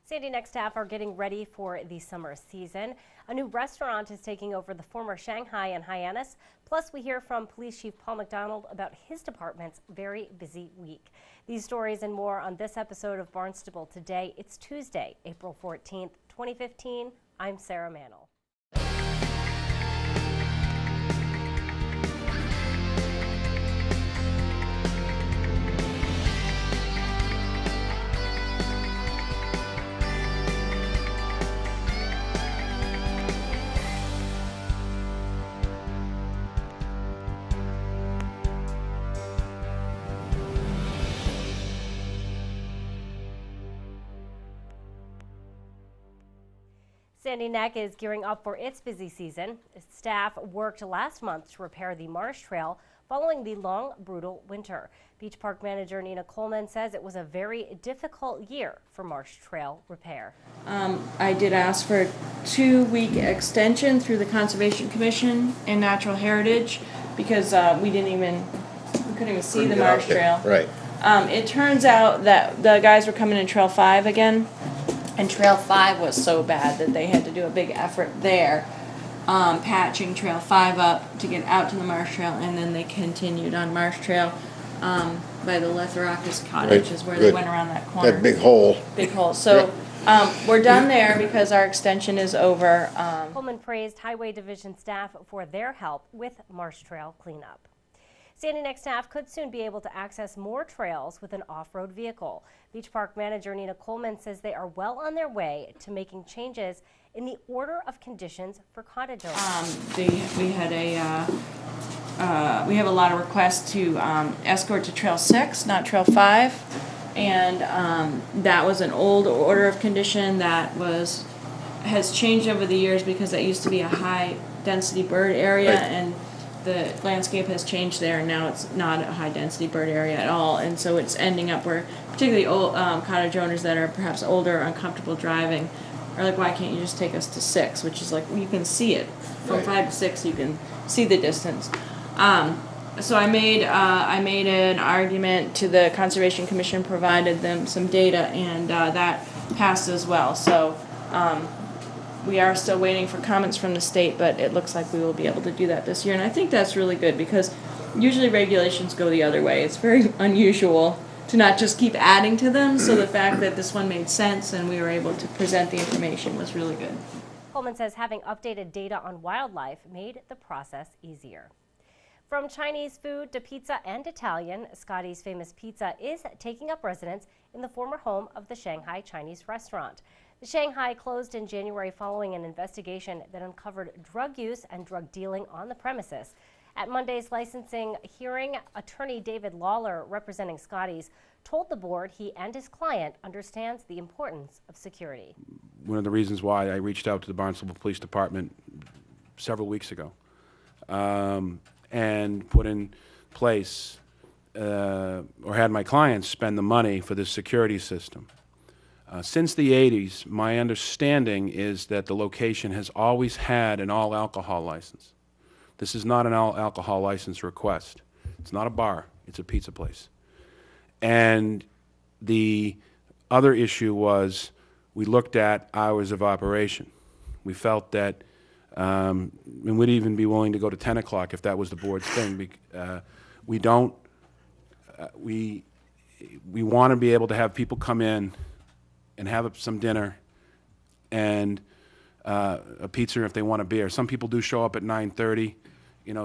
Sandy Next staff are getting ready for the summer season. A new restaurant is taking over the former Shanghai and Hyannis. Plus, we hear from Police Chief Paul McDonald about his department's very busy week. These stories and more on this episode of Barnstable Today. It's Tuesday, April 14th, 2015. I'm Sarah Mantle. Sandy Neck is gearing up for its busy season. Staff worked last month to repair the Marsh Trail following the long, brutal winter. Beach Park manager Nina Coleman says it was a very difficult year for Marsh Trail repair. I did ask for a 2-week extension through the Conservation Commission and Natural Heritage because we couldn't even see the Marsh Trail. Right. It turns out that the guys were coming in Trail 5 again. And Trail 5 was so bad that they had to do a big effort there, patching Trail 5 up to get out to the Marsh Trail, and then they continued on Marsh Trail by the Letheracus Cottage is where they went around that corner. That big hole. Big hole. So we're done there because our extension is over. Coleman praised Highway Division staff for their help with Marsh Trail cleanup. Sandy Neck staff could soon be able to access more trails with an off-road vehicle. Beach Park manager Nina Coleman says they are well on their way to making changes in the order of conditions for cottage owners. We have a lot of requests to escort to Trail 6, not Trail 5, and that was an old order of condition that has changed over the years because that used to be a high-density bird area, and the landscape has changed there, and now it's not a high-density bird area at all, and so it's ending up where particularly old cottage owners that are perhaps older or uncomfortable driving are like, why can't you just take us to 6, which is like, you can see it. From 5 to 6, you can see the distance. So I made an argument to the Conservation Commission, provided them some data, and that passed as well. So we are still waiting for comments from the state, but it looks like we will be able to do that this year. And I think that's really good because usually regulations go the other way. It's very unusual to not just keep adding to them. So the fact that this one made sense and we were able to present the information was really good. Coleman says having updated data on wildlife made the process easier. From Chinese food to pizza and Italian, Scottys Famous Pizza is taking up residence in the former home of the Shanghai Chinese restaurant. The Shanghai closed in January following an investigation that uncovered drug use and drug dealing on the premises. At Monday's licensing hearing, attorney David Lawler, representing Scottys, told the board he and his client understands the importance of security. One of the reasons why I reached out to the Barnstable Police Department several weeks ago and put in place or had my clients spend the money for this security system. Since the 80s, my understanding is that the location has always had an all-alcohol license. This is not an all-alcohol license request. It's not a bar. It's a pizza place. And the other issue was we looked at hours of operation. We felt that and we'd even be willing to go to 10 o'clock if that was the board's thing. We want to be able to have people come in and have some dinner and a pizza if they want a beer. Some people do show up at 9:30,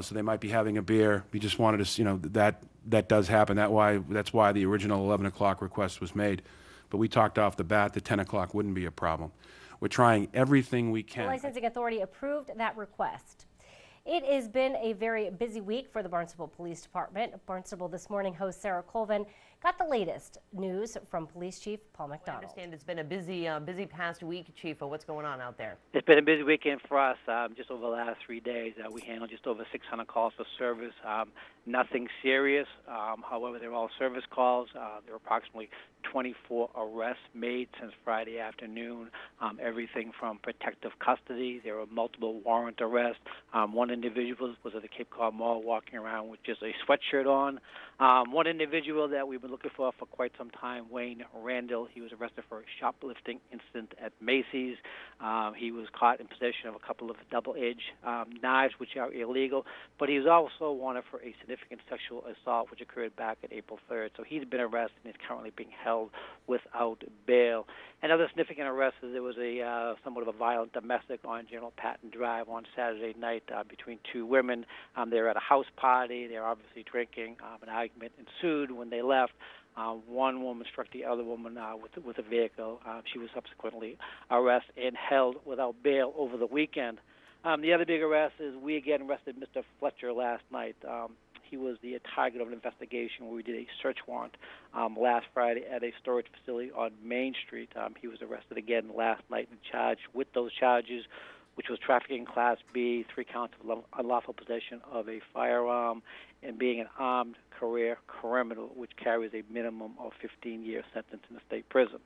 so they might be having a beer. We just wanted to, that does happen. That's why the original 11 o'clock request was made. But we talked off the bat that 10 o'clock wouldn't be a problem. We're trying everything we can. The licensing authority approved that request. It has been a very busy week for the Barnstable Police Department. Barnstable This Morning host Sarah Colvin got the latest news from Police Chief Paul McDonald. I understand it's been a busy past week, Chief. What's going on out there? It's been a busy weekend for us. Just over the last 3 days, we handled just over 600 calls for service. Nothing serious. However, they're all service calls. There were approximately 24 arrests made since Friday afternoon, everything from protective custody. There were multiple warrant arrests. One individual was at the Cape Cod Mall walking around with just a sweatshirt on. One individual that we've been looking for quite some time, Wayne Randall, he was arrested for a shoplifting incident at Macy's. He was caught in possession of a couple of double-edged knives, which are illegal, but he was also wanted for a significant sexual assault, which occurred back on April 3rd. So he's been arrested and is currently being held without bail. Another significant arrest is there was a somewhat of a violent domestic on General Patton Drive on Saturday night between two women. They were at a house party. They were obviously drinking. An argument ensued when they left. One woman struck the other woman with a vehicle. She was subsequently arrested and held without bail over the weekend. The other big arrest is we again arrested Mr. Fletcher last night. He was the target of an investigation where we did a search warrant last Friday at a storage facility on Main Street. He was arrested again last night and charged with those charges, which was trafficking Class B, 3 counts of unlawful possession of a firearm, and being an armed career criminal, which carries a minimum of 15-year sentence in a state prison.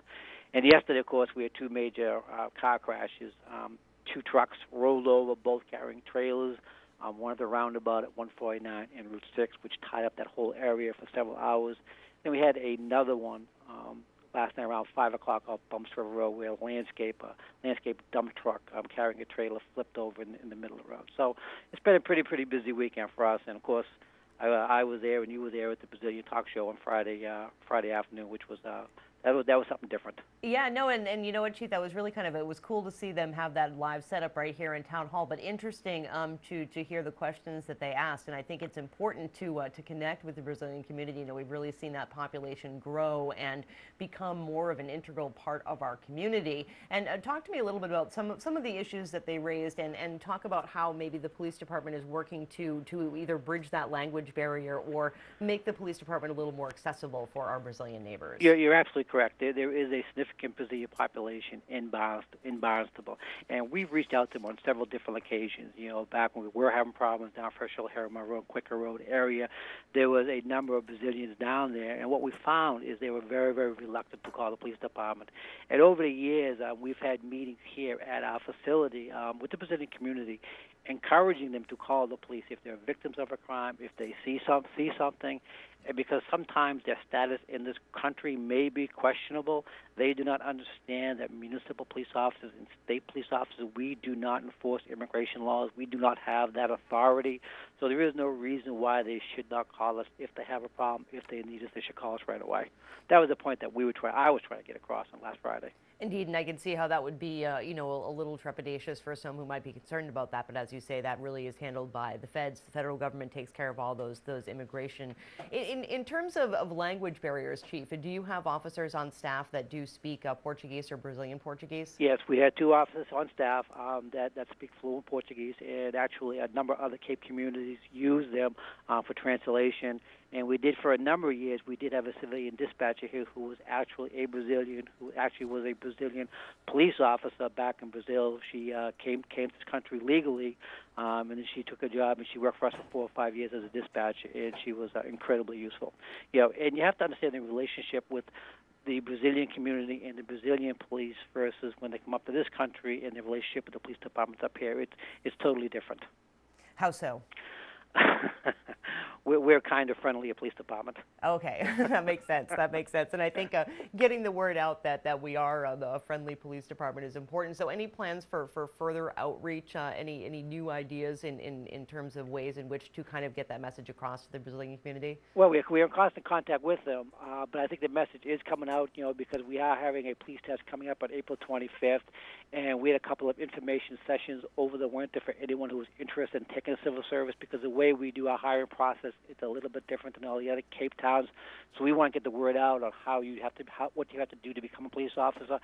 And yesterday, of course, we had two major car crashes. Two trucks rolled over, both carrying trailers. One at the roundabout at 149 and Route 6, which tied up that whole area for several hours. Then we had another one last night around 5 o'clock off Bumps River Road, where a landscape dump truck carrying a trailer flipped over in the middle of the road. So it's been a pretty busy weekend for us. And, of course, I was there and you were there at the Brazilian Talk Show on Friday afternoon, which was that was something different. Yeah, no, and you know what, Chief, that was really it was cool to see them have that live setup right here in Town Hall, but interesting to hear the questions that they asked, and I think it's important to connect with the Brazilian community. You know, we've really seen that population grow and become more of an integral part of our community. And talk to me a little bit about some of the issues that they raised, and talk about how maybe the police department is working to either bridge that language barrier or make the police department a little more accessible for our Brazilian neighbors. You're absolutely correct. There is a significant Brazilian population in Barnstable, and we've reached out to them on several different occasions. You know, back when we were having problems down First Harriman Road, Quaker Road area, there was a number of Brazilians down there, and what we found is they were very, very reluctant to call the police department. And over the years, we've had meetings here at our facility with the Brazilian community, encouraging them to call the police if they're victims of a crime, if they see something, because sometimes their status in this country may be questionable. They do not understand that municipal police officers and state police officers, we do not enforce immigration laws. We do not have that authority. So there is no reason why they should not call us if they have a problem. If they need us, they should call us right away. That was the point that I was trying to get across on last Friday. Indeed, and I can see how that would be, you know, a little trepidatious for some who might be concerned about that. But as you say, that really is handled by the feds. The federal government takes care of all those immigration. In terms of language barriers, Chief, do you have officers on staff that do speak Portuguese or Brazilian Portuguese? Yes, we had 2 officers on staff that speak fluent Portuguese, and actually a number of other Cape communities use them for translation. And we did for a number of years. We did have a civilian dispatcher here who was actually a Brazilian, who actually was a Brazilian police officer back in Brazil. She came to this country legally, and then she took a job and she worked for us for 4 or 5 years as a dispatcher, and she was incredibly useful. You know, and you have to understand the relationship with the Brazilian community and the Brazilian police versus when they come up to this country and the relationship with the police departments up here. It's totally different. How so? We're kind of friendly, a police department. Okay, that makes sense. That makes sense. And I think getting the word out that we are a friendly police department is important. So any plans for further outreach, any new ideas in terms of ways in which to kind of get that message across to the Brazilian community? Well, we're in constant contact with them, but I think the message is coming out, you know, because we are having a police test coming up on April 25th, and we had a couple of information sessions over the winter for anyone who was interested in taking a civil service, because the way we do our hiring process, it's a little bit different than all the other Cape towns. So we want to get the word out on what you have to do to become a police officer.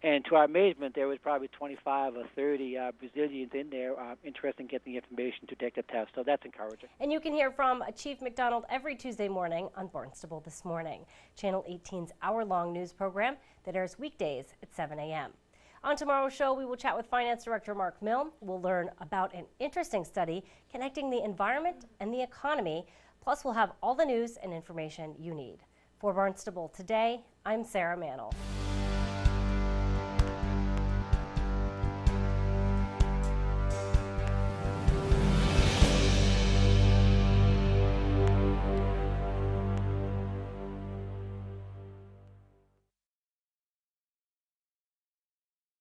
And to our amazement, there was probably 25 or 30 Brazilians in there interested in getting the information to take the test. So that's encouraging. And you can hear from Chief McDonald every Tuesday morning on Barnstable This Morning, Channel 18's hour-long news program that airs weekdays at 7 a.m. On tomorrow's show, we will chat with Finance Director Mark Milne. We'll learn about an interesting study connecting the environment and the economy. Plus, we'll have all the news and information you need. For Barnstable Today, I'm Sarah Mantle.